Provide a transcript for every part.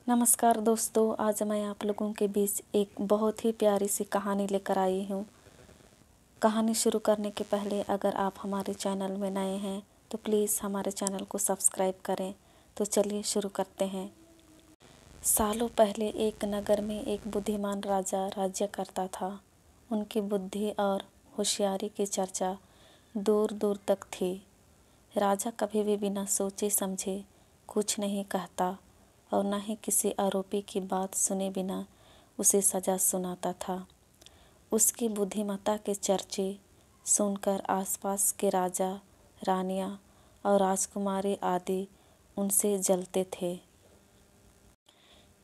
नमस्कार दोस्तों, आज मैं आप लोगों के बीच एक बहुत ही प्यारी सी कहानी लेकर आई हूँ। कहानी शुरू करने के पहले अगर आप हमारे चैनल में नए हैं तो प्लीज़ हमारे चैनल को सब्सक्राइब करें। तो चलिए शुरू करते हैं। सालों पहले एक नगर में एक बुद्धिमान राजा राज्य करता था। उनकी बुद्धि और होशियारी की चर्चा दूर दूर तक थी। राजा कभी भी बिना सोचे समझे कुछ नहीं कहता और न ही किसी आरोपी की बात सुने बिना उसे सज़ा सुनाता था। उसकी बुद्धिमत्ता के चर्चे सुनकर आसपास के राजा, रानियां और राजकुमारी आदि उनसे जलते थे।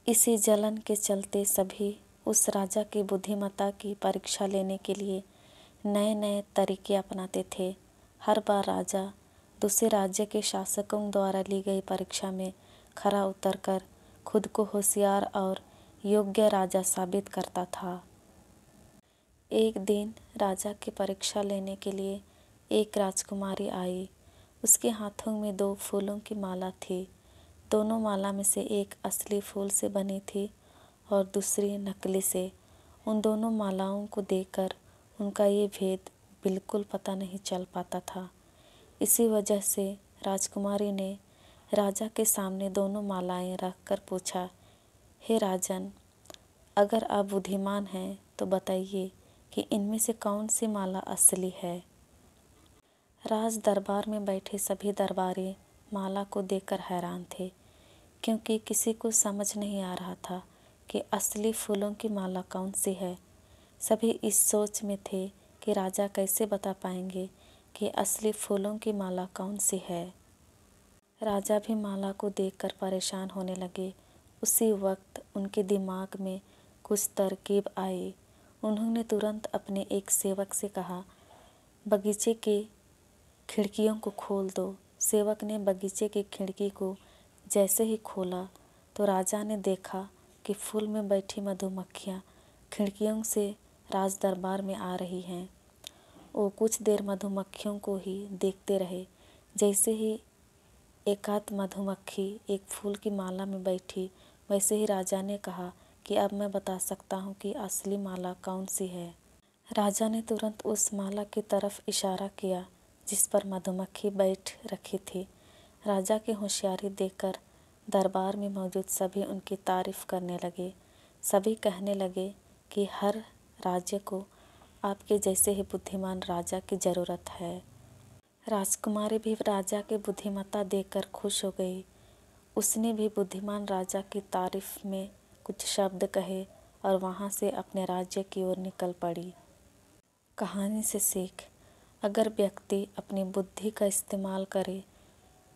इसी जलन के चलते सभी उस राजा की बुद्धिमत्ता की परीक्षा लेने के लिए नए नए तरीके अपनाते थे। हर बार राजा दूसरे राज्य के शासकों द्वारा ली गई परीक्षा में खरा उतरकर खुद को होशियार और योग्य राजा साबित करता था। एक दिन राजा की परीक्षा लेने के लिए एक राजकुमारी आई। उसके हाथों में 2 फूलों की माला थी। दोनों माला में से एक असली फूल से बनी थी और दूसरी नकली से। उन दोनों मालाओं को देखकर उनका ये भेद बिल्कुल पता नहीं चल पाता था। इसी वजह से राजकुमारी ने राजा के सामने दोनों मालाएं रखकर पूछा, हे राजन, अगर आप बुद्धिमान हैं तो बताइए कि इनमें से कौन सी माला असली है। राज दरबार में बैठे सभी दरबारी माला को देखकर हैरान थे, क्योंकि किसी को समझ नहीं आ रहा था कि असली फूलों की माला कौन सी है। सभी इस सोच में थे कि राजा कैसे बता पाएंगे कि असली फूलों की माला कौन सी है। राजा भी माला को देखकर परेशान होने लगे। उसी वक्त उनके दिमाग में कुछ तरकीब आई। उन्होंने तुरंत अपने एक सेवक से कहा, बगीचे के खिड़कियों को खोल दो। सेवक ने बगीचे की खिड़की को जैसे ही खोला तो राजा ने देखा कि फूल में बैठी मधुमक्खियाँ खिड़कियों से राज दरबार में आ रही हैं। वो कुछ देर मधुमक्खियों को ही देखते रहे। जैसे ही एकाध मधुमक्खी एक फूल की माला में बैठी, वैसे ही राजा ने कहा कि अब मैं बता सकता हूँ कि असली माला कौन सी है। राजा ने तुरंत उस माला की तरफ इशारा किया जिस पर मधुमक्खी बैठ रखी थी। राजा की होशियारी देखकर दरबार में मौजूद सभी उनकी तारीफ करने लगे। सभी कहने लगे कि हर राज्य को आपके जैसे ही बुद्धिमान राजा की ज़रूरत है। राजकुमारी भी राजा की बुद्धिमत्ता देखकर खुश हो गई। उसने भी बुद्धिमान राजा की तारीफ में कुछ शब्द कहे और वहाँ से अपने राज्य की ओर निकल पड़ी। कहानी से सीख, अगर व्यक्ति अपनी बुद्धि का इस्तेमाल करे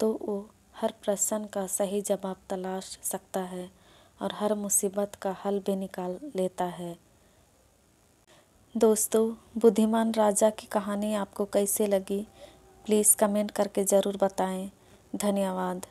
तो वो हर प्रश्न का सही जवाब तलाश सकता है और हर मुसीबत का हल भी निकाल लेता है। दोस्तों, बुद्धिमान राजा की कहानी आपको कैसे लगी? प्लीज़ कमेंट करके ज़रूर बताएं। धन्यवाद।